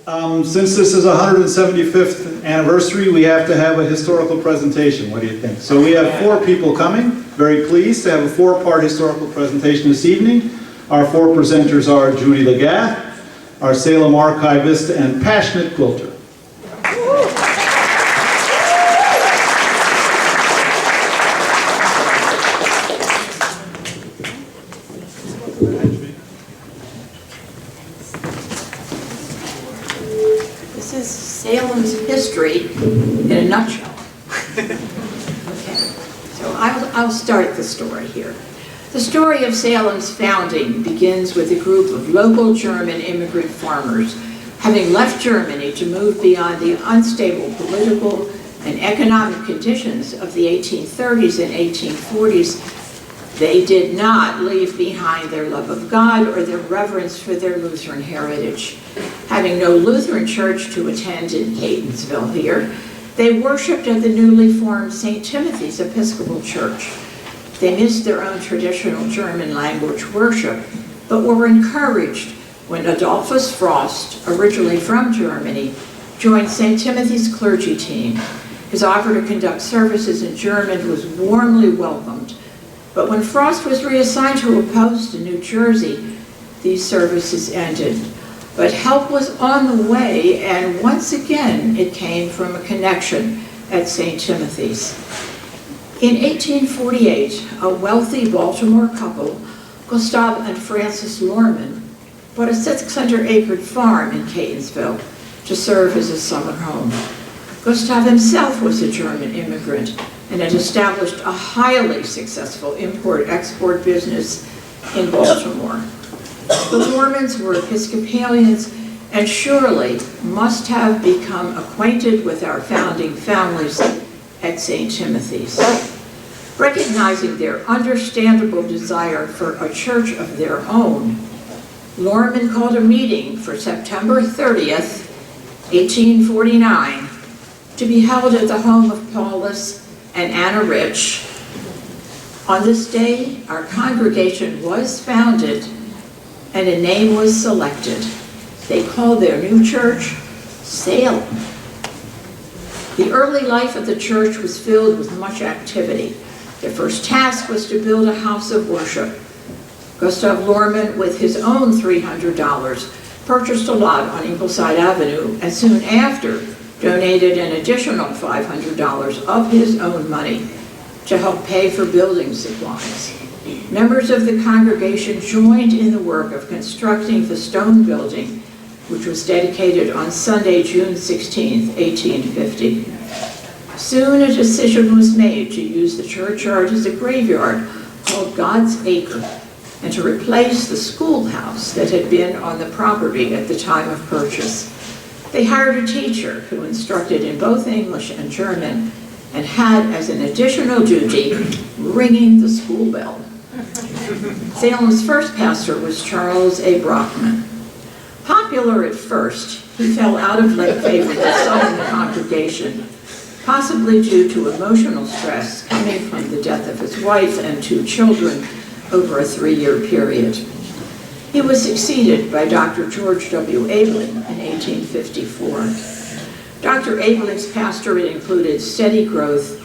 Since this is 175th anniversary, we have to have a historical presentation. What do you think? So we have 4 people coming. Very pleased to have a 4-part historical presentation this evening. Our 4 presenters are Judy LeGath, our Salem archivist and passionate quilter. This is Salem's history in a nutshell. Okay, so I'll start the story here. The story of Salem's founding begins with a group of local German immigrant farmers having left Germany to move beyond the unstable political and economic conditions of the 1830s and 1840s. They did not leave behind their love of God or their reverence for their Lutheran heritage. Having no Lutheran church to attend in Catonsville here, they worshipped at the newly formed St. Timothy's Episcopal Church. They missed their own traditional German language worship, but were encouraged when Adolphus Frost, originally from Germany, joined St. Timothy's clergy team. His offer to conduct services in German was warmly welcomed. But when Frost was reassigned to a post in New Jersey, these services ended. But help was on the way, and once again it came from a connection at St. Timothy's. In 1848, a wealthy Baltimore couple, Gustav and Frances Lorman, bought a 600-acre farm in Catonsville to serve as a summer home. Gustav himself was a German immigrant and had established a highly successful import-export business in Baltimore. The Lormans were Episcopalians and surely must have become acquainted with our founding families at St. Timothy's. Recognizing their understandable desire for a church of their own, Lorman called a meeting for September 30th, 1849, to be held at the home of Paulus and Anna Rich. On this day, our congregation was founded and a name was selected. They called their new church Salem. The early life of the church was filled with much activity. Their first task was to build a house of worship. Gustav Lorman, with his own $300, purchased a lot on Ingleside Avenue and soon after donated an additional $500 of his own money to help pay for building supplies. Members of the congregation joined in the work of constructing the stone building, which was dedicated on Sunday, June 16, 1850. Soon a decision was made to use the churchyard as a graveyard called God's Acre and to replace the schoolhouse that had been on the property at the time of purchase. They hired a teacher who instructed in both English and German and had as an additional duty ringing the school bell. Salem's first pastor was Charles A. Brockman. Popular at first, he fell out of favor with some in the congregation, possibly due to emotional stress coming from the death of his wife and 2 children over a 3-year period. He was succeeded by Dr. George W. Abling in 1854. Dr. Abling's pastorate included steady growth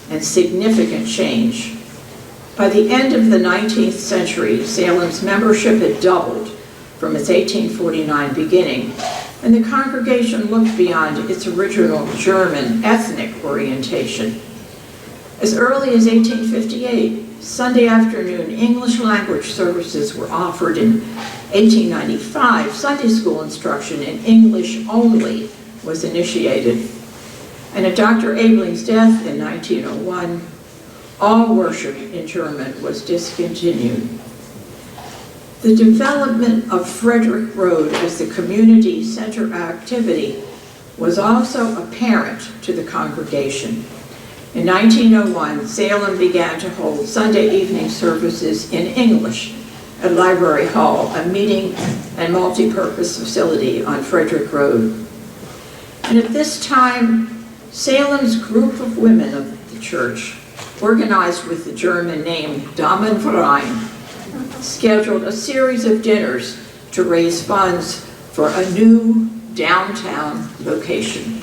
and significant change. By the end of the 19th century, Salem's membership had doubled from its 1849 beginning, and the congregation looked beyond its original German ethnic orientation. As early as 1858, Sunday afternoon English language services were offered. In 1895, Sunday school instruction in English only was initiated. And at Dr. Abling's death in 1901, all worship in German was discontinued. The development of Frederick Road as the community center activity was also apparent to the congregation. In 1901, Salem began to hold Sunday evening services in English at Library Hall, a meeting and multi-purpose facility on Frederick Road. And at this time, Salem's group of women of the church, organized with the German name Damenverein, scheduled a series of dinners to raise funds for a new downtown location.